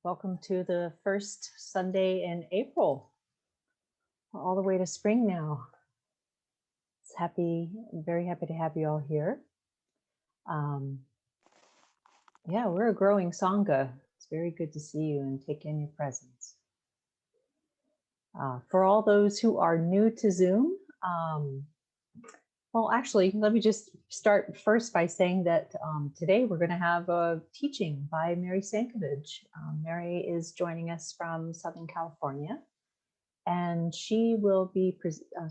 Welcome to the first Sunday in April. We're all the way to spring now. Very happy to have you all here. Yeah, we're a growing Sangha. It's very good to see you and take in your presence. For all those who are new to Zoom, well, actually, let me just start first by saying that today we're going to have a teaching by Mary Stancavage. Mary is joining us from Southern California, and she will be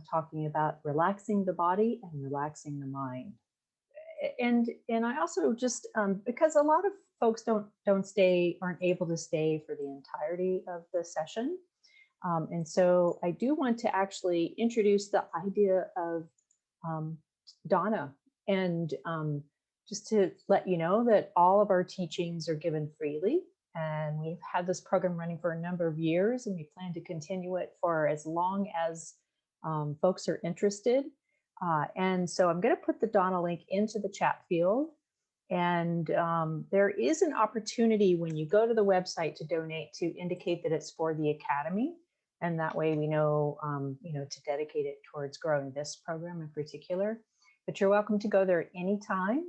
talking about relaxing the body and relaxing the mind. And I also just because a lot of folks aren't able to stay for the entirety of the session, and so I do want to actually introduce the idea of Dana, and just to let you know that all of our teachings are given freely, and we've had this program running for a number of years, and we plan to continue it for as long as folks are interested. And so I'm going to put the Dana link into the chat field, and there is an opportunity when you go to the website to donate to indicate that it's for the Academy. And that way we know, to dedicate it towards growing this program in particular. But you're welcome to go there anytime.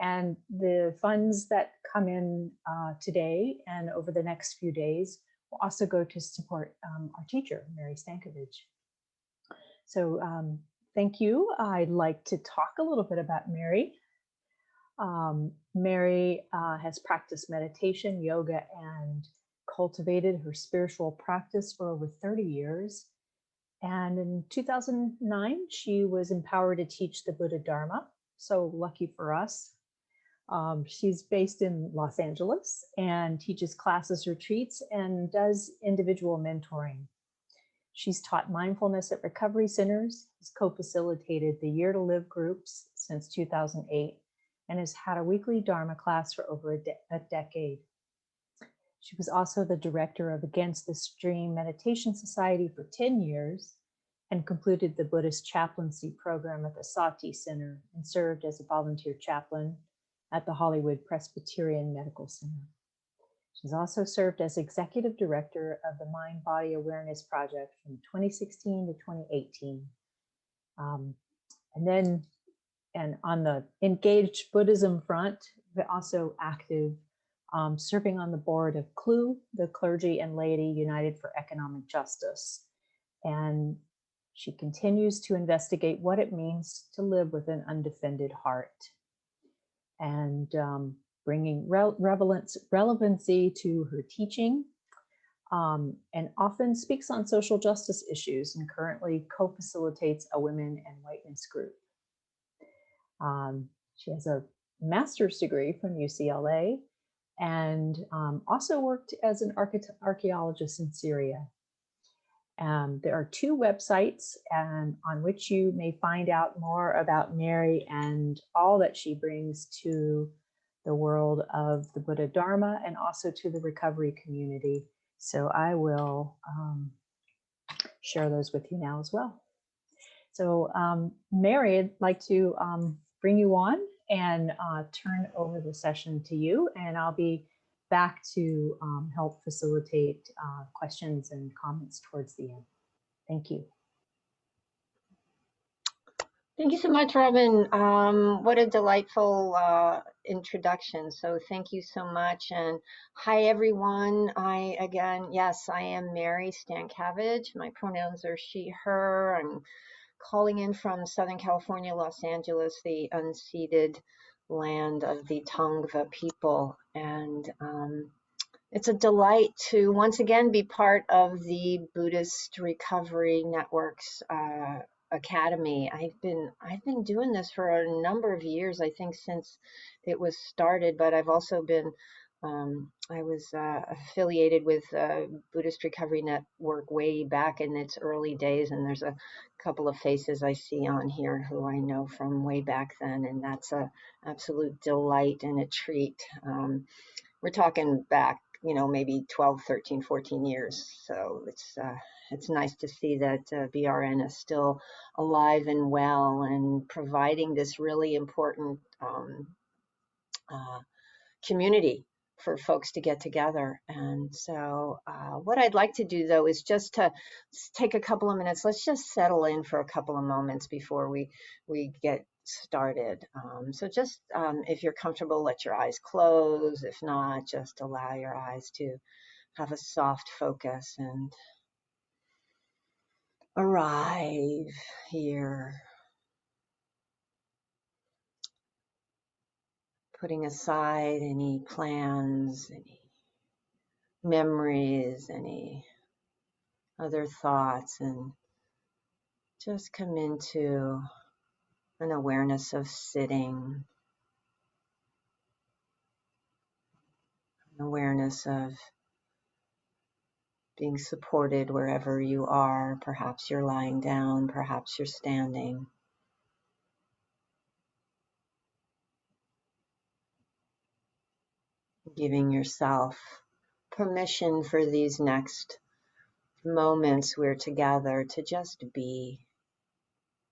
And the funds that come in today and over the next few days will also go to support our teacher, Mary Stancavage. So thank you. I'd like to talk a little bit about Mary. Mary has practiced meditation, yoga, and cultivated her spiritual practice for over 30 years. And in 2009, she was empowered to teach the Buddha Dharma. So lucky for us. She's based in Los Angeles and teaches classes, retreats, and does individual mentoring. She's taught mindfulness at recovery centers, has co-facilitated the Year to Live groups since 2008, and has had a weekly Dharma class for over a decade. She was also the director of Against the Stream Meditation Society for 10 years and completed the Buddhist chaplaincy program at the Sati Center and served as a volunteer chaplain at the Hollywood Presbyterian Medical Center. She's also served as executive director of the Mind Body Awareness Project from 2016 to 2018. And on the engaged Buddhism front, but also active, serving on the board of CLU, the Clergy and Laity United for Economic Justice. And she continues to investigate what it means to live with an undefended heart, and bringing relevancy to her teaching, and often speaks on social justice issues, and currently co-facilitates a women and whiteness group. She has a master's degree from UCLA, and also worked as an archaeologist in Syria. There are two websites on which you may find out more about Mary and all that she brings to the world of the Buddha Dharma and also to the recovery community. So I will share those with you now as well. So Mary, I'd like to bring you on and turn over the session to you, and I'll be back to help facilitate questions and comments towards the end. Thank you. Thank you so much, Robin. What a delightful introduction. So thank you so much. And hi, everyone. Yes, I am Mary Stancavage. My pronouns are she, her. I'm calling in from Southern California, Los Angeles, the unceded land of the Tongva people. And it's a delight to once again be part of the Buddhist Recovery Network's Academy. I've been doing this for a number of years, I think since it was started, but I've also been I was affiliated with Buddhist Recovery Network way back in its early days, and there's a couple of faces I see on here who I know from way back then, and that's a absolute delight and a treat. We're talking back, maybe 12, 13, 14 years. So it's nice to see that BRN is still alive and well and providing this really important community for folks to get together. And so what I'd like to do, though, is just to take a couple of minutes. Let's just settle in for a couple of moments before we get started. So just if you're comfortable, let your eyes close. If not, just allow your eyes to have a soft focus and arrive here, putting aside any plans, any memories, any other thoughts, and just come into an awareness of sitting, an awareness of being supported wherever you are. Perhaps you're lying down, perhaps you're standing. Giving yourself permission for these next moments we're together to just be.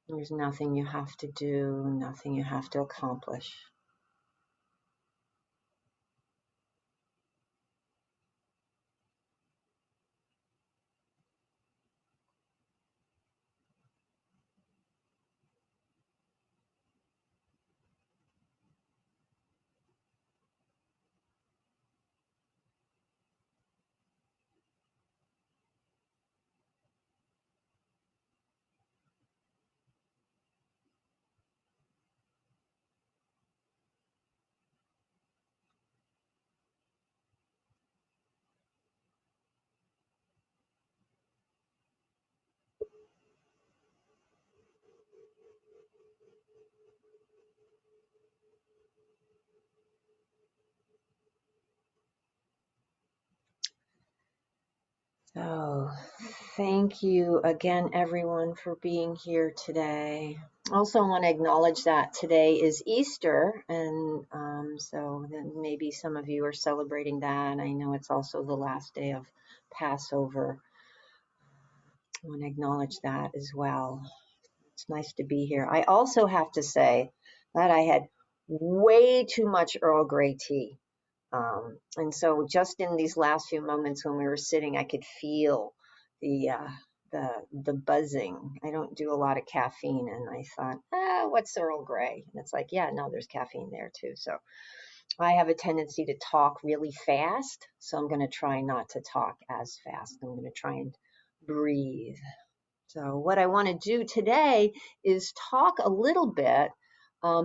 There's nothing you have to do, nothing you have to accomplish. So, thank you again, everyone, for being here today. Also, want to acknowledge that today is Easter, and so then maybe some of you are celebrating that. I know it's also the last day of Passover. I want to acknowledge that as well. It's nice to be here. I also have to say that I had way too much Earl Grey tea. And so just in these last few moments when we were sitting, I could feel the the buzzing. I don't do a lot of caffeine, and I thought, what's Earl Grey? And it's like, yeah, no, there's caffeine there too. So I have a tendency to talk really fast, so I'm going to try not to talk as fast. I'm going to try and breathe. So what I want to do today is talk a little bit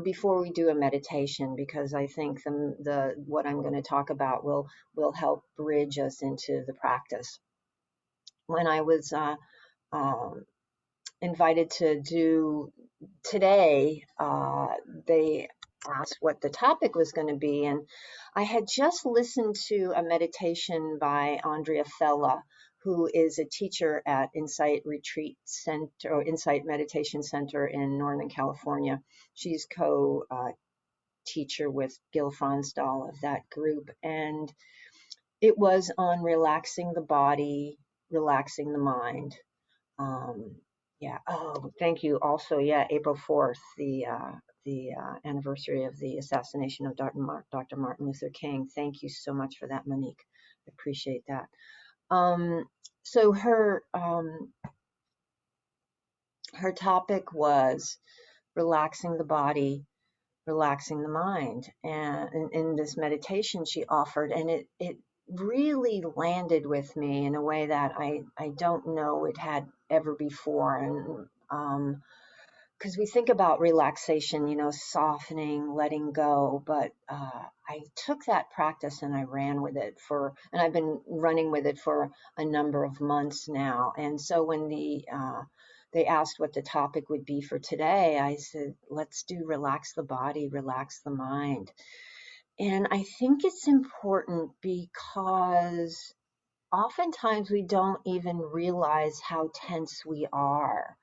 before we do a meditation, because I think the what I'm going to talk about will help bridge us into the practice. When I was invited to do today, they asked what the topic was going to be, and I had just listened to a meditation by Andrea Fella, who is a teacher at Insight Retreat Center or Insight Meditation Center in Northern California. She's co-teacher with Gil Fronsdal of that group, and it was on relaxing the body, relaxing the mind. Yeah. Oh, thank you. Also, yeah, April 4th, the anniversary of the assassination of Dr. Martin Luther King. Thank you so much for that, Monique. I appreciate that. So her topic was relaxing the body, relaxing the mind, and in this meditation she offered, and it really landed with me in a way that I don't know it had ever before. And because we think about relaxation, softening, letting go, but I took that practice and I ran with it and I've been running with it for a number of months now. And so when they asked what the topic would be for today, I said, let's do relax the body, relax the mind. And I think it's important because oftentimes we don't even realize how tense we are.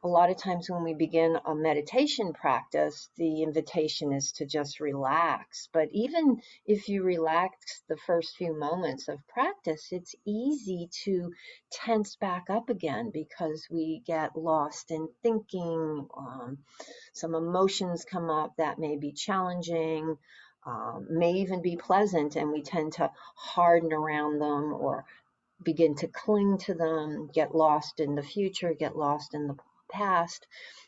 A lot of times when we begin a meditation practice, the invitation is to just relax. But even if you relax the first few moments of practice, it's easy to tense back up again because we get lost in thinking. Some emotions come up that may be challenging. may even be pleasant, and we tend to harden around them or begin to cling to them, get lost in the future, get lost in the past,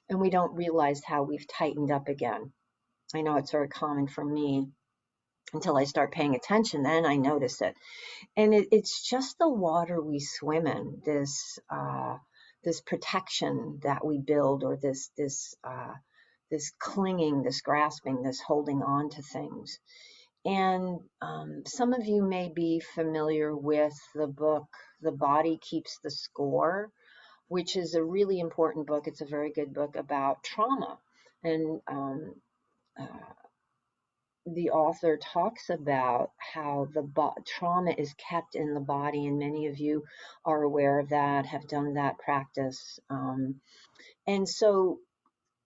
and we don't realize how we've tightened up again. I know it's very common for me. Until I start paying attention, then I notice it. And it's just the water we swim in, this protection that we build, or this clinging, this grasping, this holding on to things. And some of you may be familiar with the book The Body Keeps the Score, which is a really important book. It's a very good book about trauma. And uh, the author talks about how the trauma is kept in the body, and many of you are aware of that, have done that practice. And so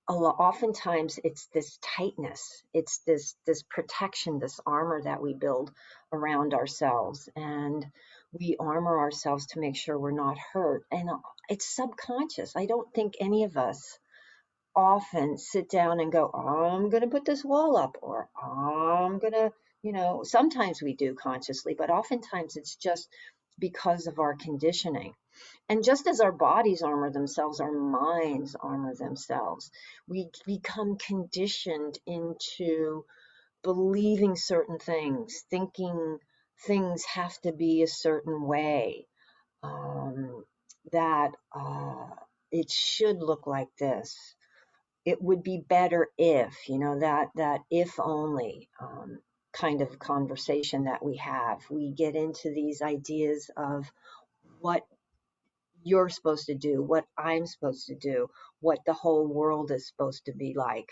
oftentimes it's this tightness, it's this protection, this armor that we build around ourselves, and we armor ourselves to make sure we're not hurt. And it's subconscious. I don't think any of us often sit down and go, I'm going to put this wall up, or I'm going to, sometimes we do consciously, but oftentimes it's just because of our conditioning. And just as our bodies armor themselves, our minds armor themselves. We become conditioned into believing certain things, thinking things have to be a certain way, that it should look like this. It would be better if, that if only kind of conversation that we have. We get into these ideas of what you're supposed to do, what I'm supposed to do, what the whole world is supposed to be like.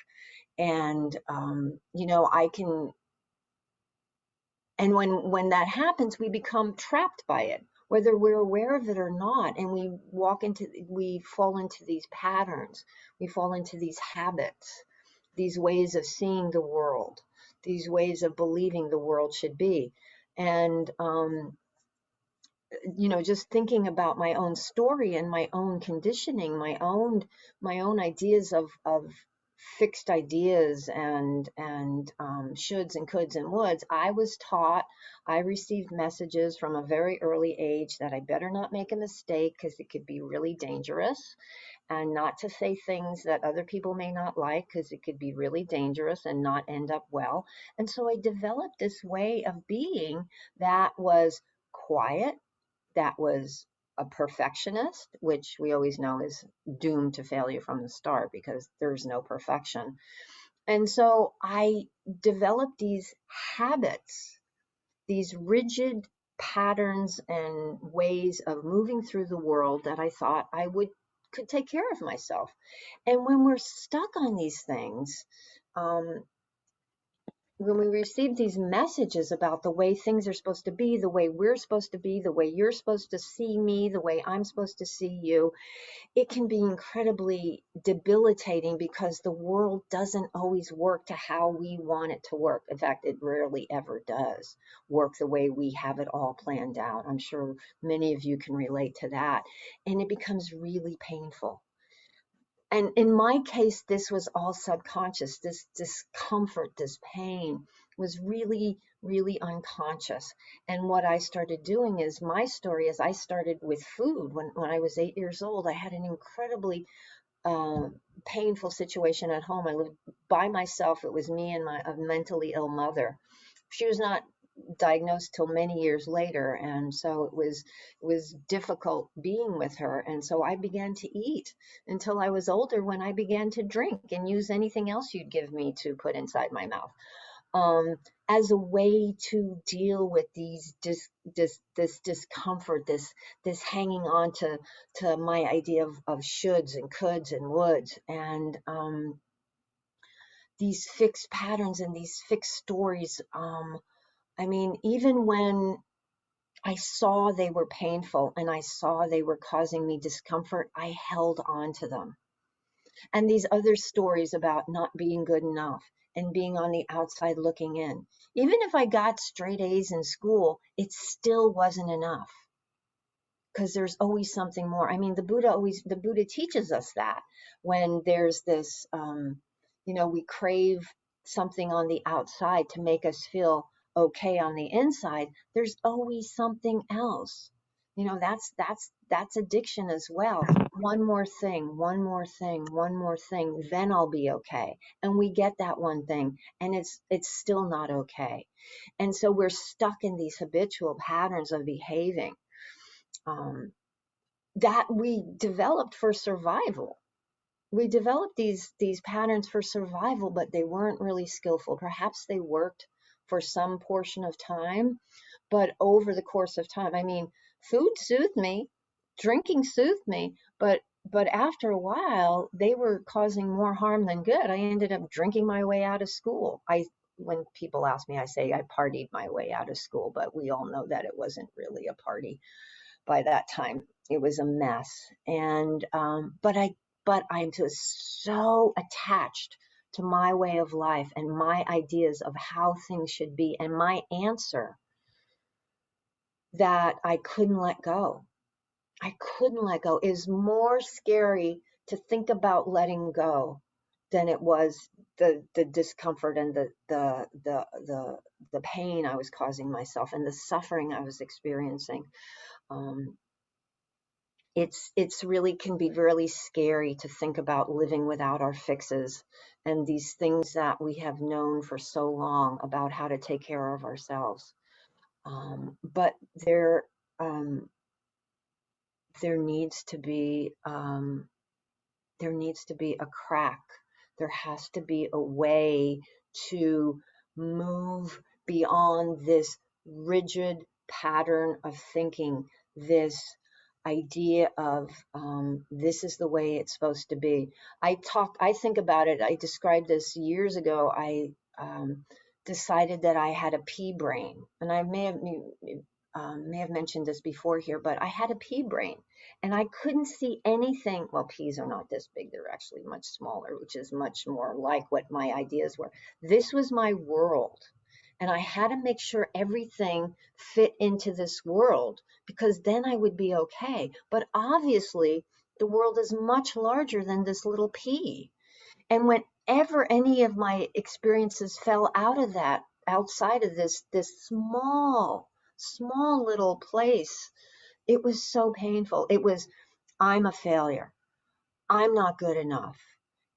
And, I can, and when that happens, we become trapped by it, whether we're aware of it or not. And we fall into these patterns, we fall into these habits, these ways of seeing the world, these ways of believing the world should be. And, just thinking about my own story and my own conditioning, my own ideas of fixed ideas and shoulds and coulds and woulds. I received messages from a very early age that I better not make a mistake because it could be really dangerous, and not to say things that other people may not like because it could be really dangerous and not end up well. And so I developed this way of being that was quiet, that was a perfectionist, which we always know is doomed to failure from the start because there's no perfection. And so I developed these habits, these rigid patterns and ways of moving through the world that I thought could take care of myself. And when we're stuck on these things, when we receive these messages about the way things are supposed to be, the way we're supposed to be, the way you're supposed to see me, the way I'm supposed to see you, it can be incredibly debilitating because the world doesn't always work to how we want it to work. In fact, it rarely ever does work the way we have it all planned out. I'm sure many of you can relate to that. And it becomes really painful. And in my case, this was all subconscious. This discomfort, this pain was really, really unconscious. And what I started doing is, my story is, I started with food. When I was 8 years old, I had an incredibly painful situation at home. I lived by myself. It was me and a mentally ill mother. She was not diagnosed till many years later, and so it was difficult being with her. And so I began to eat until I was older, when I began to drink and use anything else you'd give me to put inside my mouth, as a way to deal with this discomfort, this hanging on to my idea of shoulds and coulds and woulds, and these fixed patterns and these fixed stories. Even when I saw they were painful and I saw they were causing me discomfort, I held on to them. And these other stories about not being good enough and being on the outside looking in. Even if I got straight A's in school, it still wasn't enough, because there's always something more. The Buddha teaches us that when there's this, we crave something on the outside to make us feel okay on the inside, there's always something else. You know, that's addiction as well. One more thing, one more thing, one more thing, then I'll be okay. And we get that one thing, and it's still not okay. And so we're stuck in these habitual patterns of behaving that we developed for survival. We developed these patterns for survival, but they weren't really skillful. Perhaps they worked for some portion of time, but over the course of time, I mean, food soothed me, drinking soothed me, but after a while, they were causing more harm than good. I ended up drinking my way out of school. When people ask me, I say I partied my way out of school, but we all know that it wasn't really a party by that time. It was a mess. And but I'm just so attached to my way of life and my ideas of how things should be and my answer that I couldn't let go. I couldn't let go. It was more scary to think about letting go than it was the discomfort and the pain I was causing myself and the suffering I was experiencing. Um, it's really can be really scary to think about living without our fixes and these things that we have known for so long about how to take care of ourselves. But um, there needs to be there needs to be a crack. There has to be a way to move beyond this rigid pattern of thinking, this idea of this is the way it's supposed to be. I think about it. I described this years ago. I decided that I had a pea brain, and I may have mentioned this before here, but I had a pea brain and I couldn't see anything. Well, peas are not this big. They're actually much smaller, which is much more like what my ideas were. This was my world. And I had to make sure everything fit into this world because then I would be okay. But obviously, the world is much larger than this little pea. And whenever any of my experiences fell out of that, outside of this small little place, it was so painful. It was, I'm a failure. I'm not good enough.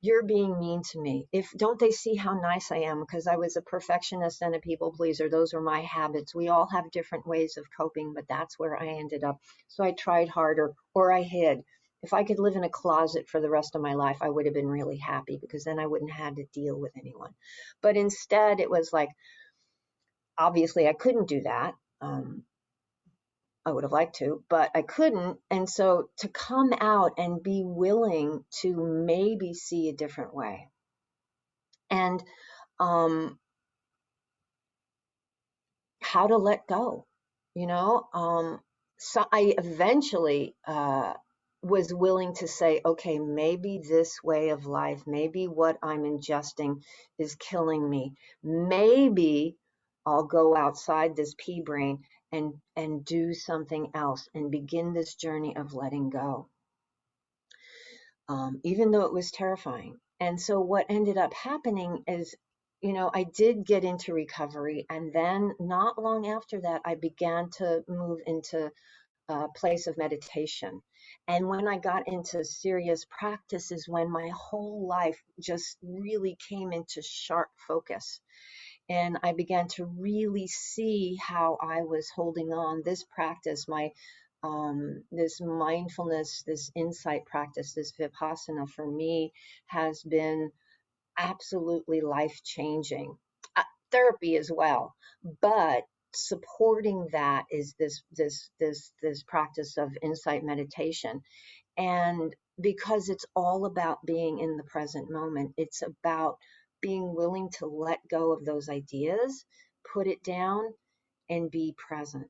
You're being mean to me. If don't they see how nice I am? Because I was a perfectionist and a people pleaser. Those are my habits. We all have different ways of coping, but that's where I ended up. So I tried harder or I hid. If I could live in a closet for the rest of my life, I would have been really happy because then I wouldn't have had to deal with anyone. But instead, it was like, obviously, I couldn't do that. I would have liked to, but I couldn't. And so to come out and be willing to maybe see a different way and how to let go, you know? So I eventually was willing to say, okay, maybe this way of life, maybe what I'm ingesting is killing me. Maybe I'll go outside this pea brain and do something else and begin this journey of letting go, even though it was terrifying. And so what ended up happening is, you know, I did get into recovery, and then not long after that, I began to move into a place of meditation. And when I got into serious practice is when my whole life just really came into sharp focus. And I began to really see how I was holding on. This practice, this mindfulness, this insight practice, this vipassana for me has been absolutely life changing. Therapy as well, but supporting that is this practice of insight meditation. And because it's all about being in the present moment, it's about being willing to let go of those ideas, put it down, and be present.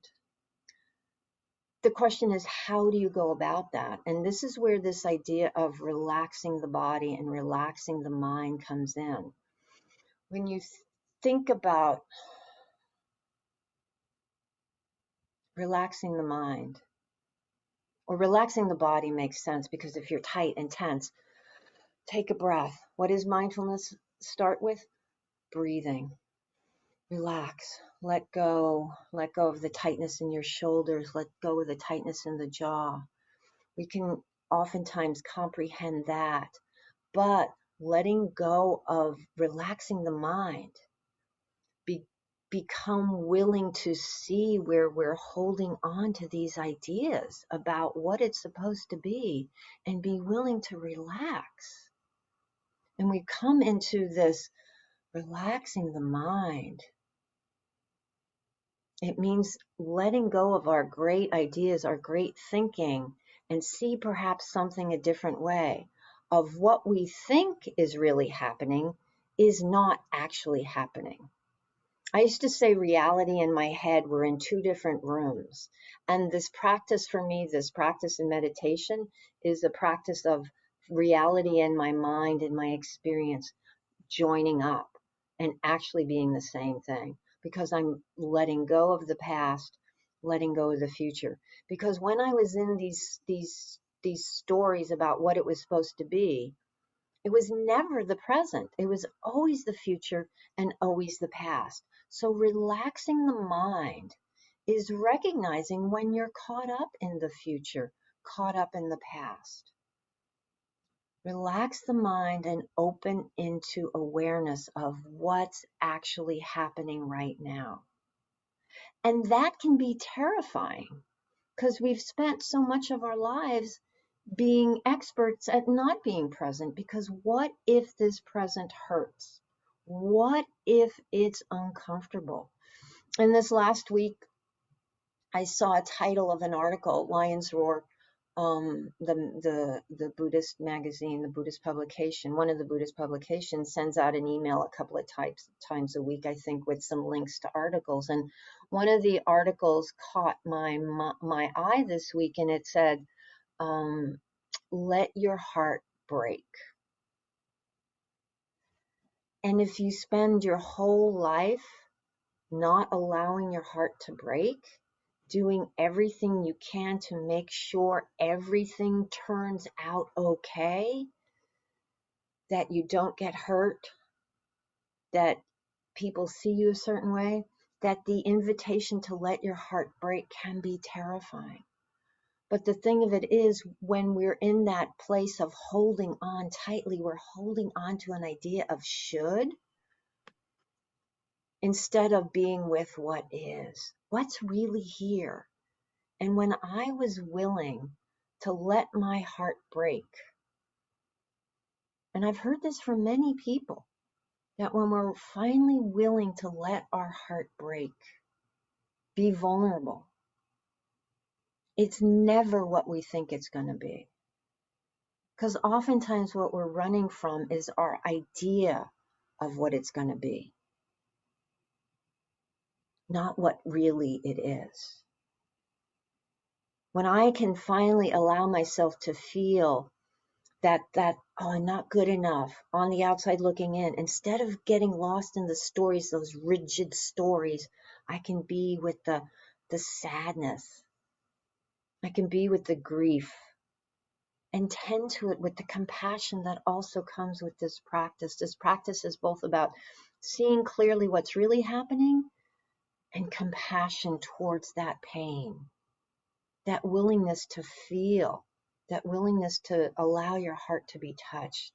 The question is, how do you go about that? And this is where this idea of relaxing the body and relaxing the mind comes in. When you think about relaxing the mind, or relaxing the body makes sense because if you're tight and tense, take a breath. What does mindfulness start with? breathing. Relax, let go of the tightness in your shoulders, let go of the tightness in the jaw. We can oftentimes comprehend that, but letting go of relaxing the mind, become willing to see where we're holding on to these ideas about what it's supposed to be, and be willing to relax. And we come into this relaxing the mind. It means letting go of our great ideas, our great thinking, and see perhaps something a different way. Of what we think is really happening is not actually happening. I used to say reality and my head were in two different rooms. And this practice for me, this practice in meditation, is a practice of reality and my mind and my experience joining up and actually being the same thing, because I'm letting go of the past, letting go of the future. Because when I was in these stories about what it was supposed to be, it was never the present. It was always the future and always the past. So relaxing the mind is recognizing when you're caught up in the future, caught up in the past. Relax the mind and open into awareness of what's actually happening right now. And that can be terrifying, because we've spent so much of our lives being experts at not being present, because what if this present hurts? What if it's uncomfortable? And this last week, I saw a title of an article, Lion's Roar, the Buddhist magazine, the Buddhist publication, one of the Buddhist publications sends out an email a couple of times a week, I think, with some links to articles. And one of the articles caught my eye this week, and it said, let your heart break. And if you spend your whole life not allowing your heart to break, doing everything you can to make sure everything turns out okay, that you don't get hurt, that people see you a certain way, that the invitation to let your heart break can be terrifying. But the thing of it is, when we're in that place of holding on tightly, we're holding on to an idea of should, instead of being with what is, what's really here. And when I was willing to let my heart break, and I've heard this from many people, that when we're finally willing to let our heart break, be vulnerable, it's never what we think it's going to be. Because oftentimes what we're running from is our idea of what it's going to be, not what really it is. When I can finally allow myself to feel that oh, I'm not good enough on the outside looking in, instead of getting lost in the stories, those rigid stories, I can be with the sadness. I can be with the grief and tend to it with the compassion that also comes with this practice. This practice is both about seeing clearly what's really happening and compassion towards that pain, that willingness to feel, that willingness to allow your heart to be touched.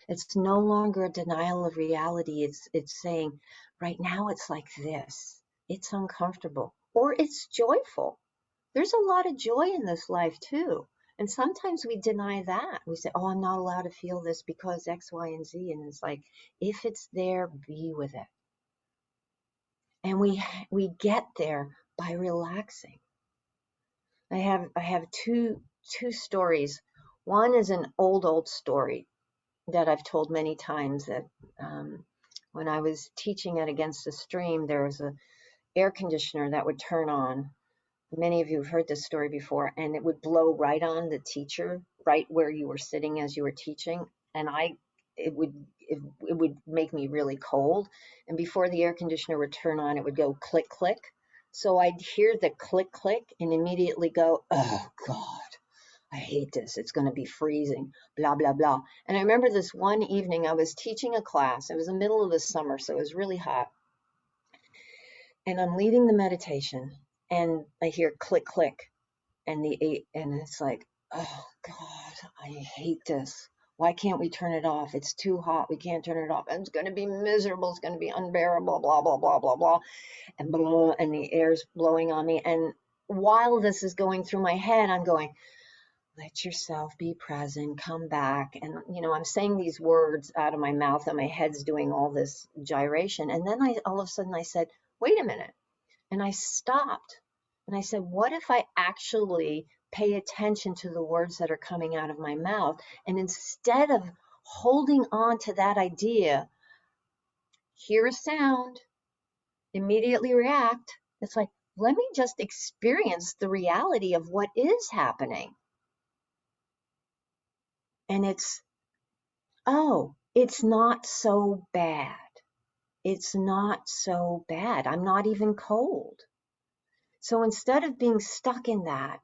It's no longer a denial of reality. It's saying, right now it's like this. It's uncomfortable, or it's joyful. There's a lot of joy in this life too. And sometimes we deny that. We say, oh, I'm not allowed to feel this because X, Y, and Z. And it's like, if it's there, be with it. And we get there by relaxing. I have two stories. One is an old story that I've told many times, that when I was teaching at Against the Stream, there was an air conditioner that would turn on. Many of you have heard this story before, and it would blow right on the teacher, right where you were sitting as you were teaching. And it would make me really cold. And before the air conditioner would turn on, it would go click, click. So I'd hear the click, click and immediately go, oh God, I hate this. It's going to be freezing, blah, blah, blah. And I remember this one evening I was teaching a class. It was the middle of the summer, so it was really hot. And I'm leading the meditation and I hear click, click. And it's like, oh God, I hate this. Why can't we turn it off? It's too hot. We can't turn it off. And it's going to be miserable. It's going to be unbearable, blah, blah, blah, blah, blah. And blah, and the air's blowing on me. And while this is going through my head, I'm going, let yourself be present, come back. And, I'm saying these words out of my mouth and my head's doing all this gyration. And then all of a sudden I said, wait a minute. And I stopped and I said, what if I actually pay attention to the words that are coming out of my mouth? And instead of holding on to that idea, hear a sound, immediately react. It's like, let me just experience the reality of what is happening. And it's, oh, it's not so bad. It's not so bad. I'm not even cold. So instead of being stuck in that,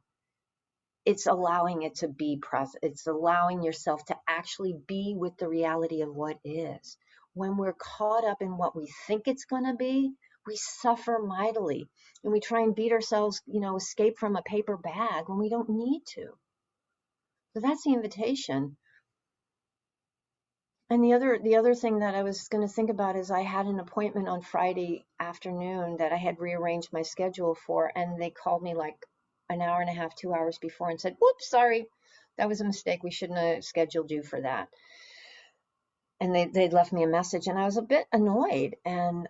it's allowing it to be present. It's allowing yourself to actually be with the reality of what is. When we're caught up in what we think it's going to be, we suffer mightily. And we try and beat ourselves, escape from a paper bag when we don't need to. So that's the invitation. And the other thing that I was going to think about is I had an appointment on Friday afternoon that I had rearranged my schedule for, and they called me like an hour and a half, 2 hours before and said, whoops, sorry, that was a mistake. We shouldn't have scheduled you for that. And they'd left me a message, and I was a bit annoyed. And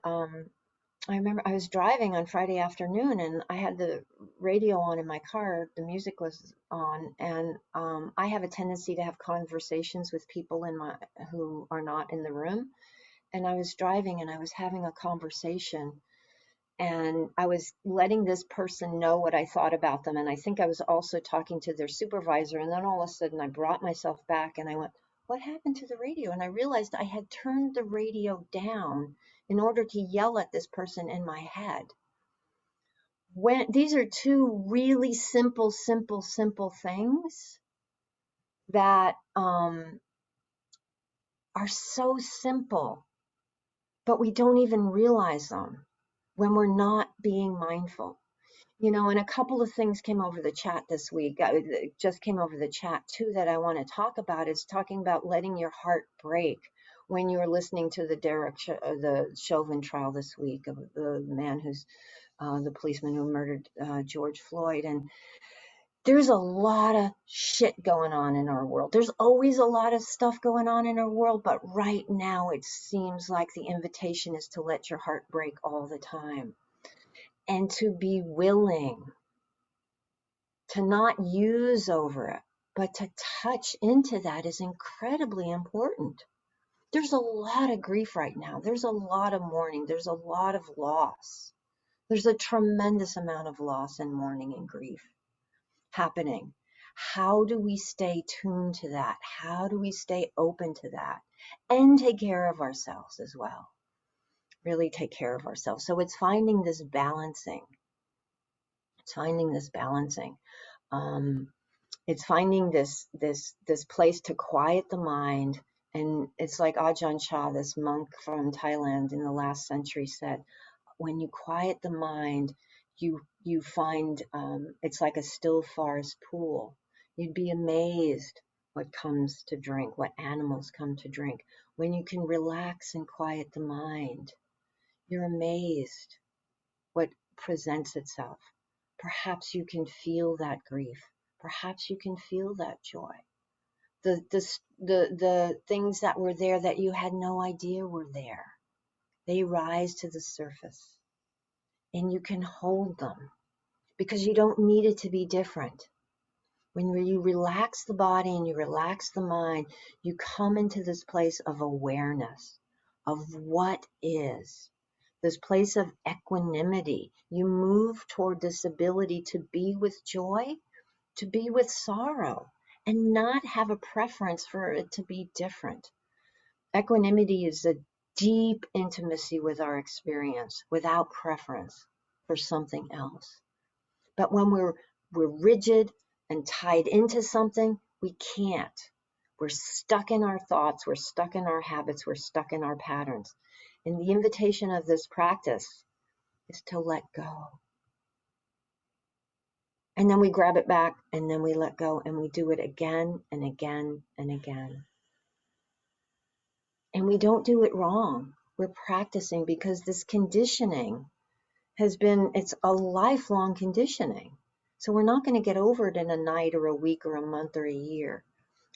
I remember I was driving on Friday afternoon and I had the radio on in my car. The music was on, and I have a tendency to have conversations with people who are not in the room. And I was driving and I was having a conversation, and I was letting this person know what I thought about them. And I think I was also talking to their supervisor. And then all of a sudden I brought myself back and I went, what happened to the radio? And I realized I had turned the radio down in order to yell at this person in my head. When these are two really simple things that are so simple, but we don't even realize them when we're not being mindful. And a couple of things came over the chat this week. It just came over the chat too that I want to talk about. Is talking about letting your heart break. When you were listening to the Chauvin trial this week of the man who's the policeman who murdered George Floyd, and there's a lot of shit going on in our world. There's always a lot of stuff going on in our world, but right now it seems like the invitation is to let your heart break all the time. And to be willing to not use over it, but to touch into that is incredibly important. There's a lot of grief right now. There's a lot of mourning. There's a lot of loss. There's a tremendous amount of loss and mourning and grief happening. How do we stay tuned to that? How do we stay open to that? And take care of ourselves as well. Really take care of ourselves. So it's finding this balancing. It's finding this balancing. It's finding this place to quiet the mind. And it's like Ajahn Chah, this monk from Thailand in the last century, said, when you quiet the mind, you find it's like a still forest pool. You'd be amazed what comes to drink, what animals come to drink. When you can relax and quiet the mind, you're amazed what presents itself. Perhaps you can feel that grief. Perhaps you can feel that joy. The things that were there that you had no idea were there. They rise to the surface. And you can hold them because you don't need it to be different. When you relax the body and you relax the mind, you come into this place of awareness of what is. This place of equanimity. You move toward this ability to be with joy, to be with sorrow, and not have a preference for it to be different. Equanimity is a deep intimacy with our experience without preference for something else. But when we're rigid and tied into something, we can't. We're stuck in our thoughts, we're stuck in our habits, we're stuck in our patterns. And the invitation of this practice is to let go. And then we grab it back, and then we let go, and we do it again and again and again. And we don't do it wrong. We're practicing because this conditioning it's a lifelong conditioning. So we're not going to get over it in a night or a week or a month or a year.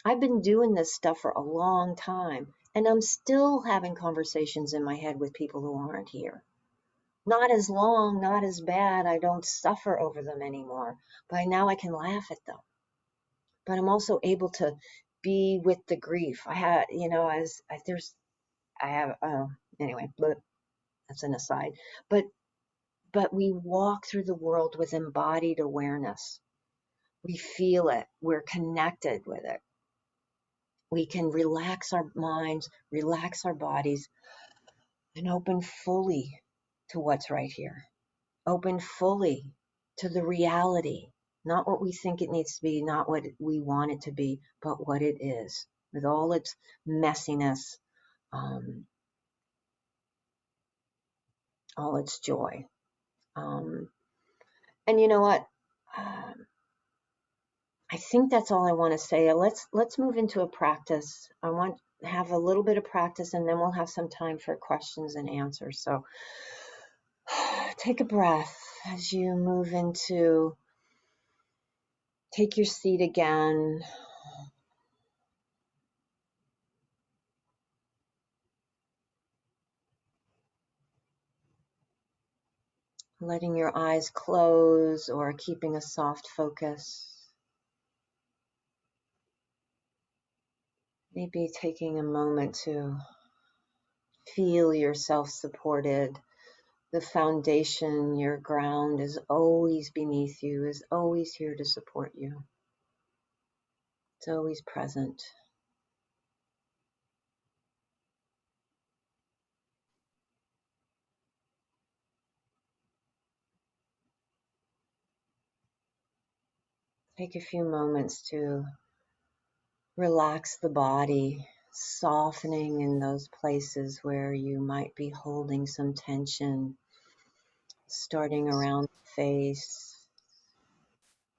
I've been doing this stuff for a long time, and I'm still having conversations in my head with people who aren't here. Not as long, not as bad. I don't suffer over them anymore. By now I can laugh at them. But I'm also able to be with the grief. I had, anyway, but that's an aside. But we walk through the world with embodied awareness. We feel it. We're connected with it. We can relax our minds, relax our bodies, and open fully to what's right here. Open fully to the reality, not what we think it needs to be, not what we want it to be, but what it is, with all its messiness, all its joy. And you know what? I think that's all I want to say. Let's move into a practice. I want to have a little bit of practice, and then we'll have some time for questions and answers. So take a breath as you move into, take your seat again. Letting your eyes close or keeping a soft focus. Maybe taking a moment to feel yourself supported. The foundation, your ground is always beneath you, is always here to support you. It's always present. Take a few moments to relax the body, softening in those places where you might be holding some tension, starting around the face,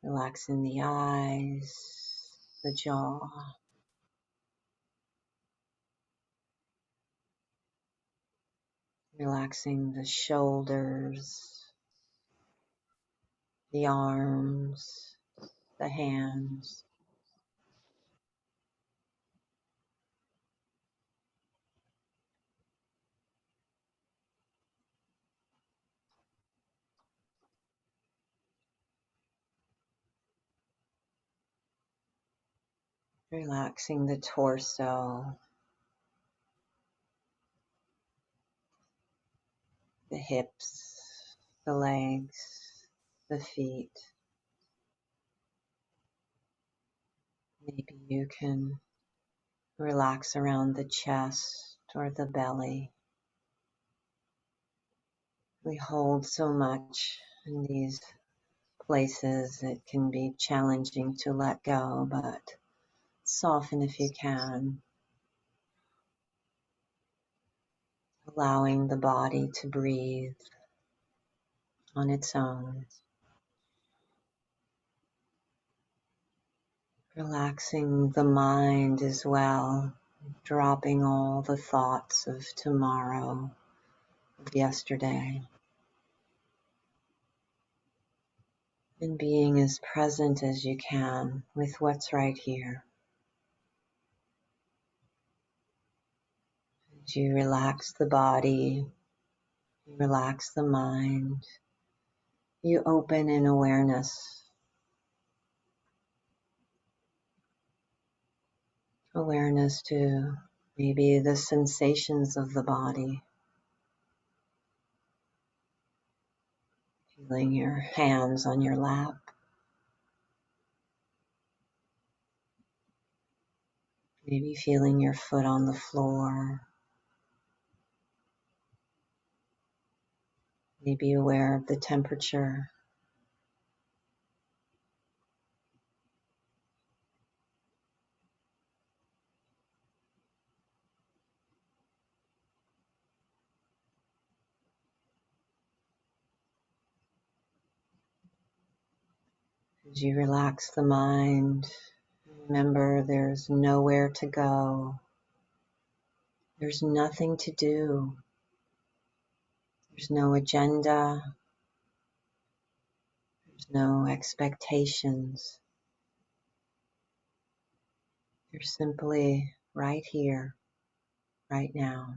relaxing the eyes, the jaw. Relaxing the shoulders, the arms, the hands. Relaxing the torso, the hips, the legs, the feet. Maybe you can relax around the chest or the belly. We hold so much in these places, it can be challenging to let go, but soften if you can. Allowing the body to breathe on its own. Relaxing the mind as well, dropping all the thoughts of tomorrow, of yesterday, and being as present as you can with what's right here. As you relax the body, you relax the mind, you open in awareness. Awareness to maybe the sensations of the body. Feeling your hands on your lap. Maybe feeling your foot on the floor. Maybe aware of the temperature. As you relax the mind, remember there's nowhere to go. There's nothing to do. There's no agenda. There's no expectations. You're simply right here, right now.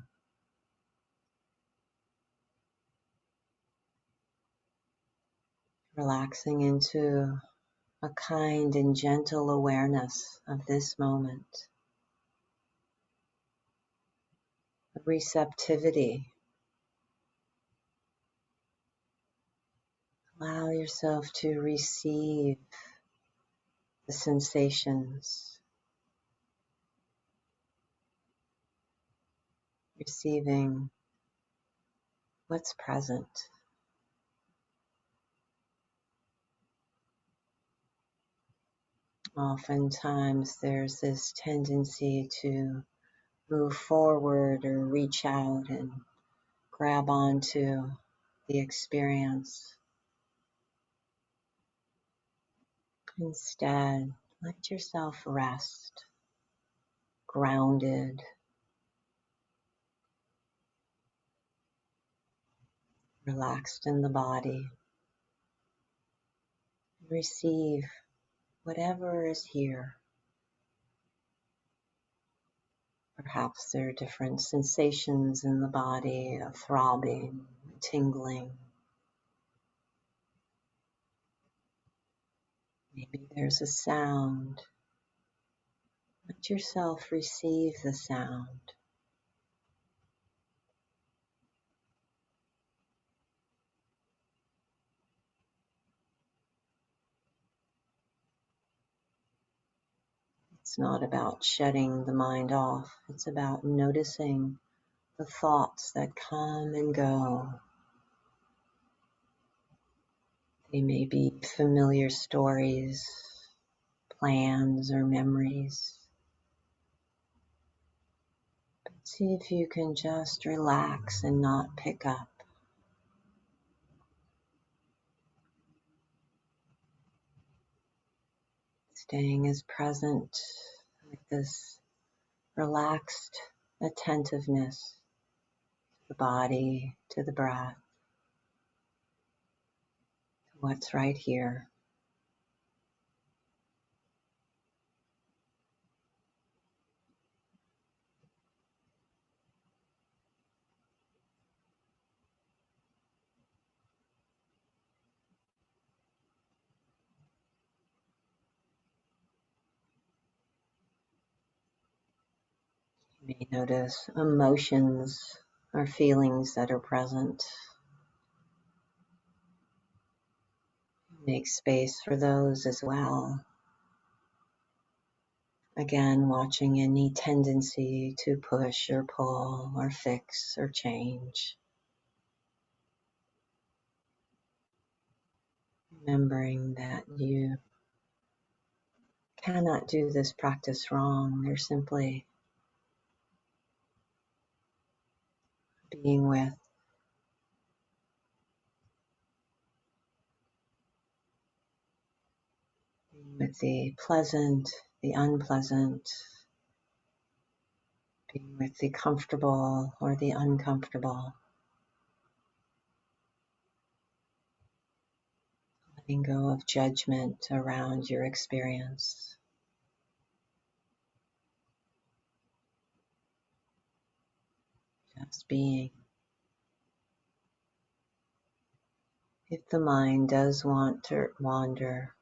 Relaxing into a kind and gentle awareness of this moment, of receptivity. Allow yourself to receive the sensations, receiving what's present. Oftentimes there's this tendency to move forward or reach out and grab onto the experience. Instead, let yourself rest, grounded, relaxed in the body. Receive whatever is here. Perhaps there are different sensations in the body, a throbbing, tingling. Maybe there's a sound. Let yourself receive the sound. It's not about shutting the mind off. It's about noticing the thoughts that come and go. They may be familiar stories, plans, or memories. But see if you can just relax and not pick up. Staying as present with this relaxed attentiveness to the body, to the breath, to what's right here. You may notice emotions or feelings that are present. Make space for those as well. Again, watching any tendency to push or pull or fix or change. Remembering that you cannot do this practice wrong. You're simply being with the pleasant, the unpleasant, being with the comfortable or the uncomfortable. Letting go of judgment around your experience. Just being. If the mind does want to wander,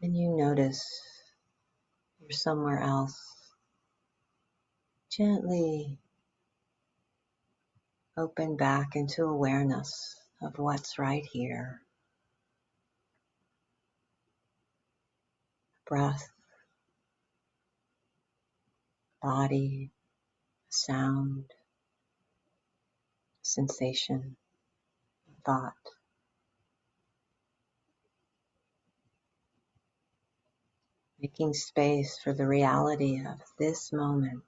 and you notice you're somewhere else, gently open back into awareness of what's right here. Breath, body, sound, sensation, thought. Making space for the reality of this moment.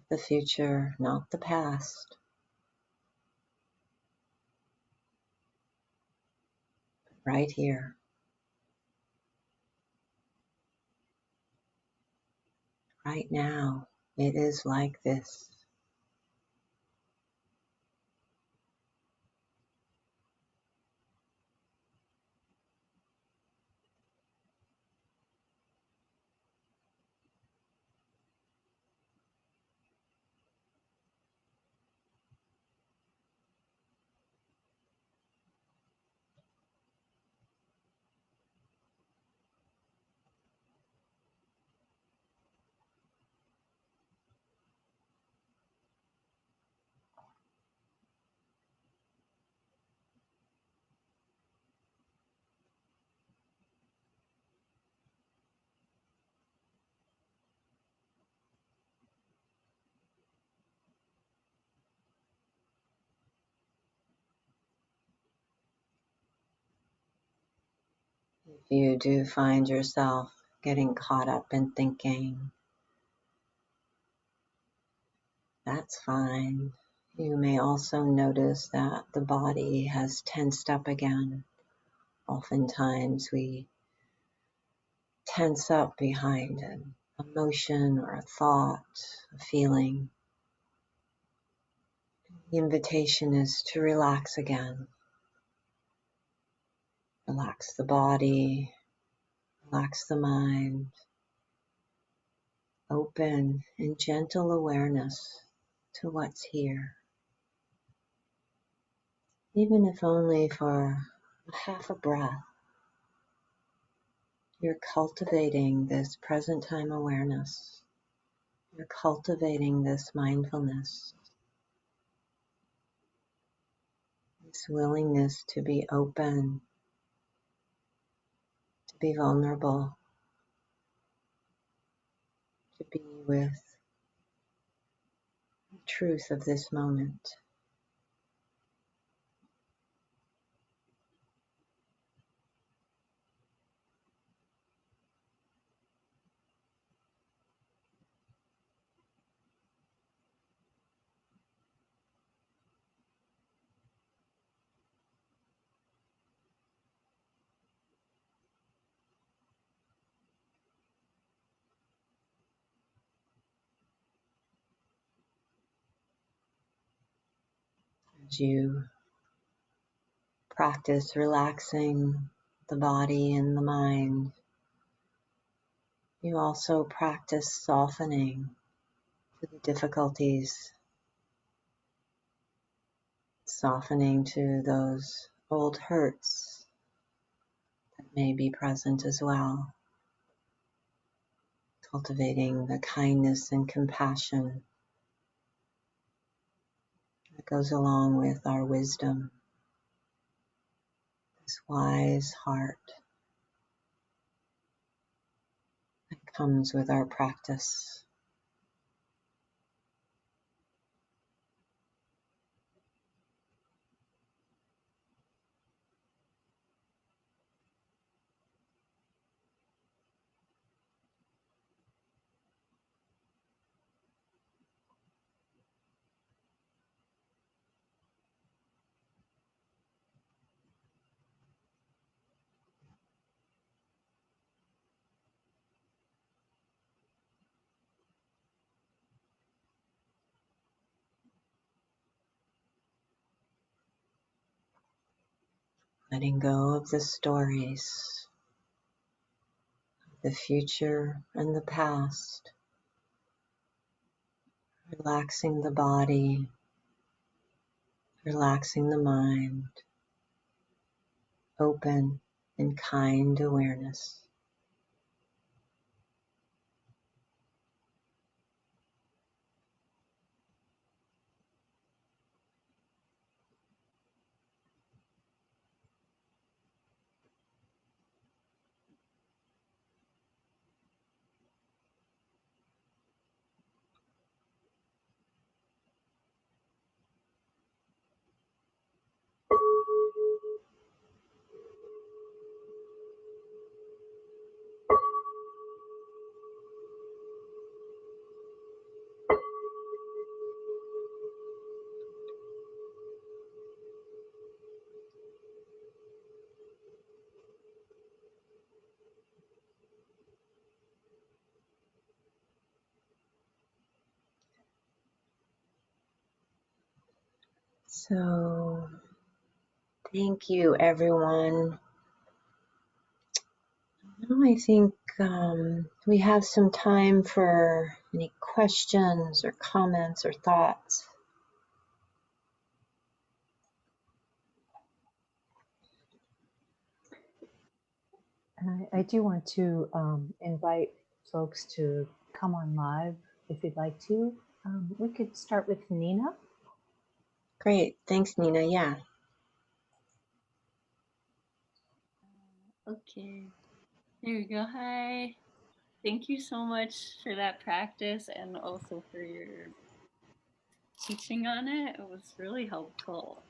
the future, not the past. Right here, right now, it is like this. If you do find yourself getting caught up in thinking, that's fine. You may also notice that the body has tensed up again. Oftentimes we tense up behind an emotion or a thought, a feeling. The invitation is to relax again. Relax the body, relax the mind, open in gentle awareness to what's here. Even if only for half a breath, you're cultivating this present time awareness. You're cultivating this mindfulness, this willingness to be open, to be vulnerable, to be with the truth of this moment. As you practice relaxing the body and the mind, you also practice softening to the difficulties, softening to those old hurts that may be present as well, cultivating the kindness and compassion that goes along with our wisdom, this wise heart that comes with our practice. Letting go of the stories, the future and the past, relaxing the body, relaxing the mind, open and kind awareness. So thank you, everyone. Now I think we have some time for any questions or comments or thoughts. And I do want to invite folks to come on live if you'd like to. We could start with Nina. Great. Thanks, Nina. Yeah. Okay, there we go. Hi. Thank you so much for that practice and also for your teaching on it. It was really helpful.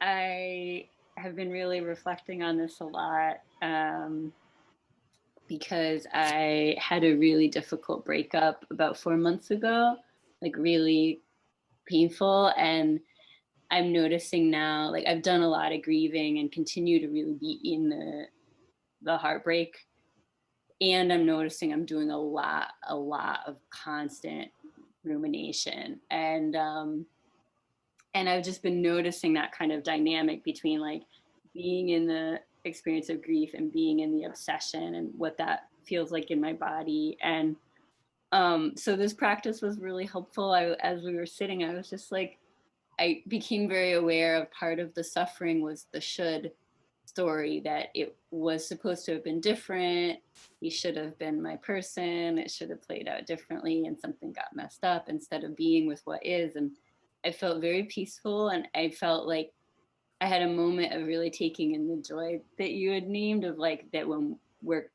I have been really reflecting on this a lot because I had a really difficult breakup about 4 months ago, like really painful. And I'm noticing now, like I've done a lot of grieving and continue to really be in the heartbreak. And I'm noticing I'm doing a lot of constant rumination. And I've just been noticing that kind of dynamic between like being in the experience of grief and being in the obsession and what that feels like in my body. And so this practice was really helpful. As we were sitting, I was just like, I became very aware of part of the suffering was the should story, that it was supposed to have been different. He should have been my person. It should have played out differently, and something got messed up instead of being with what is. And I felt very peaceful, and I felt like I had a moment of really taking in the joy that you had named, of like that when we're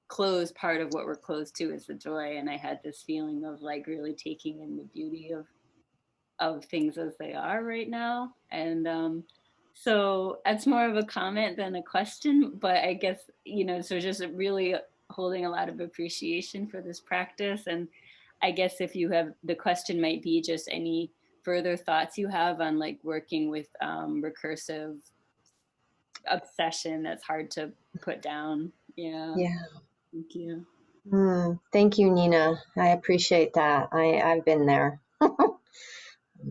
closed, part of what we're closed to is the joy. And I had this feeling of like really taking in the beauty of things as they are right now. And so that's more of a comment than a question, but I guess, so just really holding a lot of appreciation for this practice. And I guess if you have, the question might be just any further thoughts you have on like working with recursive obsession that's hard to put down. Yeah. Thank you. Thank you, Nina. I appreciate that. I've been there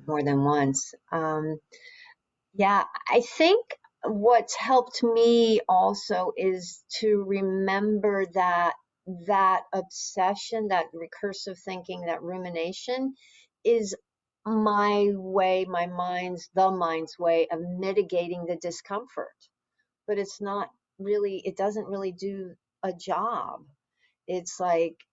more than once. Yeah, I think what's helped me also is to remember that obsession, that recursive thinking, that rumination is my way, the mind's way of mitigating the discomfort. But it's not really, it doesn't really do a job. It's like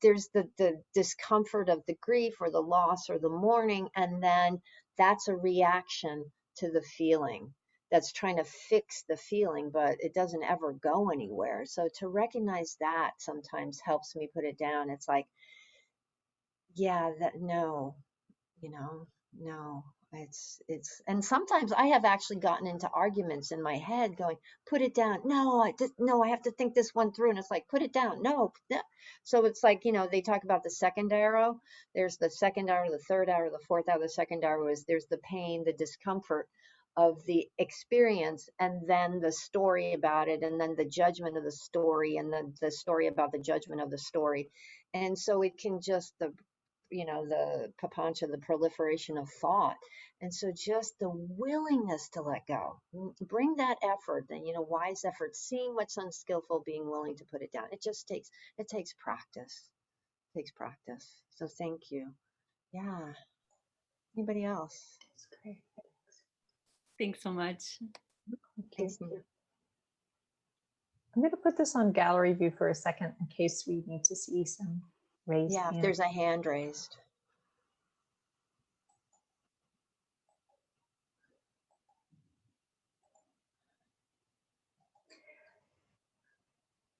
there's the discomfort of the grief or the loss or the mourning, and then that's a reaction to the feeling that's trying to fix the feeling, but it doesn't ever go anywhere. So to recognize that sometimes helps me put it down. It's like, yeah, that no, no, and sometimes I have actually gotten into arguments in my head going, put it down. No, I have to think this one through. And it's like, put it down. No. So it's like, they talk about the second arrow. There's the second arrow, the third arrow, the fourth arrow. The second arrow is there's the pain, the discomfort of the experience, and then the story about it, and then the judgment of the story, and then the story about the judgment of the story. And so it can just, the papancha, the proliferation of thought. And so just the willingness to let go, bring that effort, and, wise effort, seeing what's unskillful, being willing to put it down. It takes practice. It takes practice. So thank you. Yeah. Anybody else? That's great. Thanks so much. Thanks. I'm going to put this on gallery view for a second in case we need to see some raised hands. If there's a hand raised.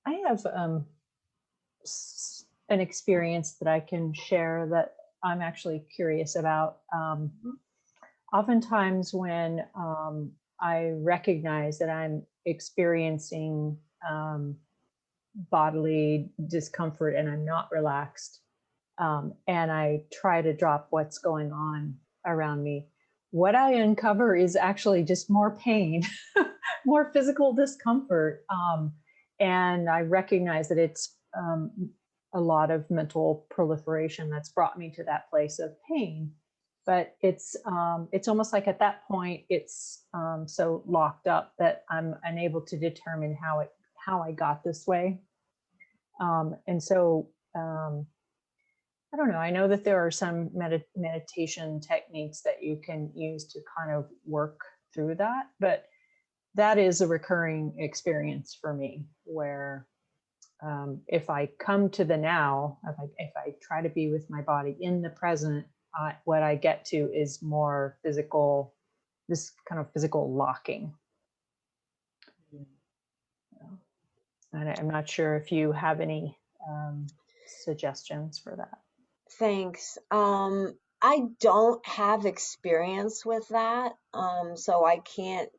I have an experience that I can share that I'm actually curious about. Oftentimes when I recognize that I'm experiencing bodily discomfort and I'm not relaxed, and I try to drop what's going on around me, what I uncover is actually just more pain, more physical discomfort. And I recognize that it's a lot of mental proliferation that's brought me to that place of pain. but it's almost like at that point it's so locked up that I'm unable to determine how I got this way. And so I don't know. I know that there are some meditation techniques that you can use to kind of work through that, but that is a recurring experience for me where if I come to the now, if I try to be with my body in the present, what I get to is more physical, this kind of physical locking. And I'm not sure if you have any suggestions for that. Thanks. I don't have experience with that, so I can't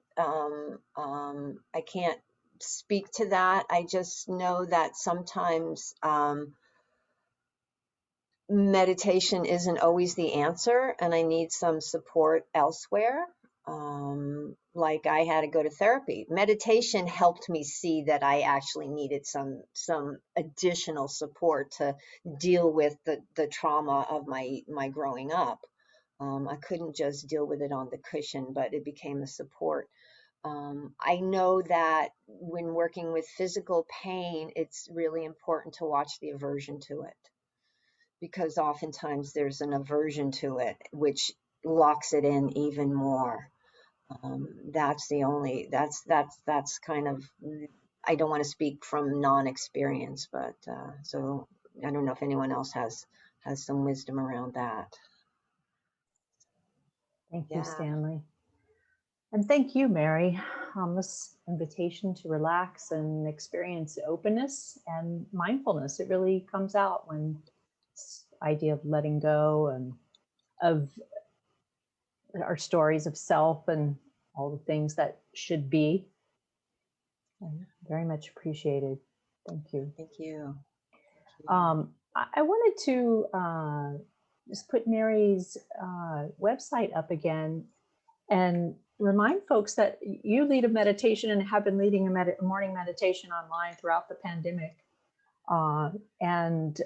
speak to that. I just know that sometimes meditation isn't always the answer, and I need some support elsewhere. Like I had to go to therapy. Meditation helped me see that I actually needed some additional support to deal with the trauma of my growing up. I couldn't just deal with it on the cushion, but it became a support. I know that when working with physical pain, it's really important to watch the aversion to it, because oftentimes there's an aversion to it, which locks it in even more. That's kind of, I don't want to speak from non-experience, but so I don't know if anyone else has some wisdom around that. Thank you, Stanley. And thank you, Mary. This invitation to relax and experience openness and mindfulness, it really comes out when this idea of letting go and of our stories of self and all the things that should be. Very much appreciated. Thank you. Thank you. I wanted to just put Mary's website up again and remind folks that you lead a meditation and have been leading a morning meditation online throughout the pandemic. And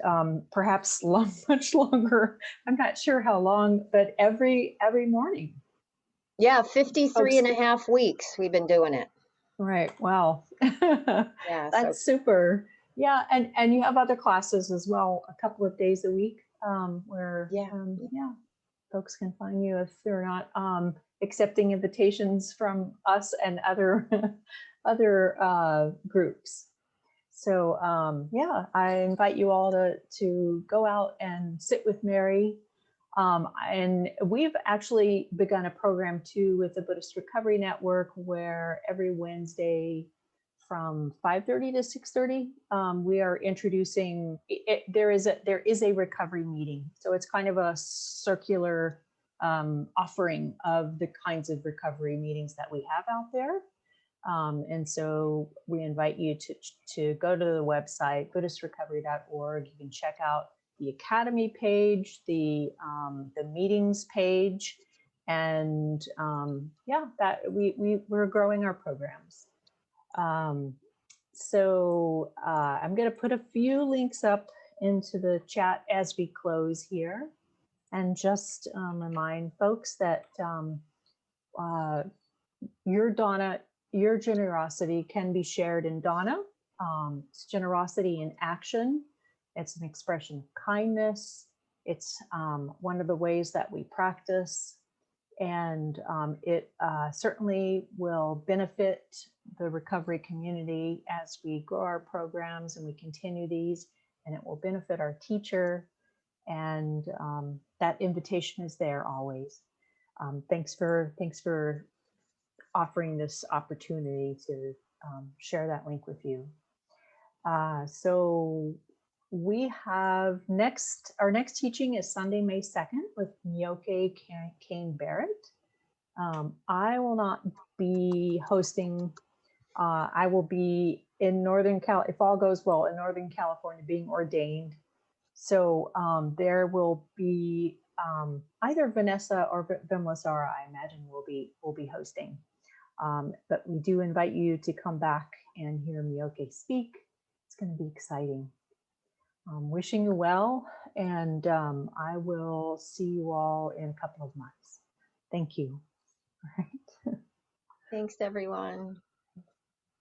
perhaps much longer. I'm not sure how long, but every morning. Yeah, 53 and a half weeks we've been doing it. Right. Wow. Yeah, that's super. Yeah, and you have other classes as well, a couple of days a week, where folks can find you if they're not accepting invitations from us and other groups. So I invite you all to go out and sit with Mary. And we've actually begun a program too with the Buddhist Recovery Network, where every Wednesday from 5:30 to 6:30, we are introducing it. There is a recovery meeting, so it's kind of a circular offering of the kinds of recovery meetings that we have out there. And so we invite you to go to the website, BuddhistRecovery.org. You can check out the Academy page, the meetings page, and that we're growing our programs. So I'm going to put a few links up into the chat as we close here, and just remind folks that your Dana, your generosity can be shared in Dana. It's generosity in action. It's an expression of kindness. It's one of the ways that we practice, and it certainly will benefit the recovery community as we grow our programs and we continue these, and it will benefit our teacher, and that invitation is there always. Thanks for offering this opportunity to share that link with you. So we have our next teaching is Sunday, May 2nd with Myoke Kane Barrett. I will not be hosting. I will be in Northern Cal, if all goes well, in Northern California, being ordained. So there will be either Vanessa or Vimlasara, I imagine, will be hosting. But we do invite you to come back and hear Myoke speak. It's going to be exciting. Wishing you well, And I will see you all in a couple of months. Thank you. All right. Thanks, everyone.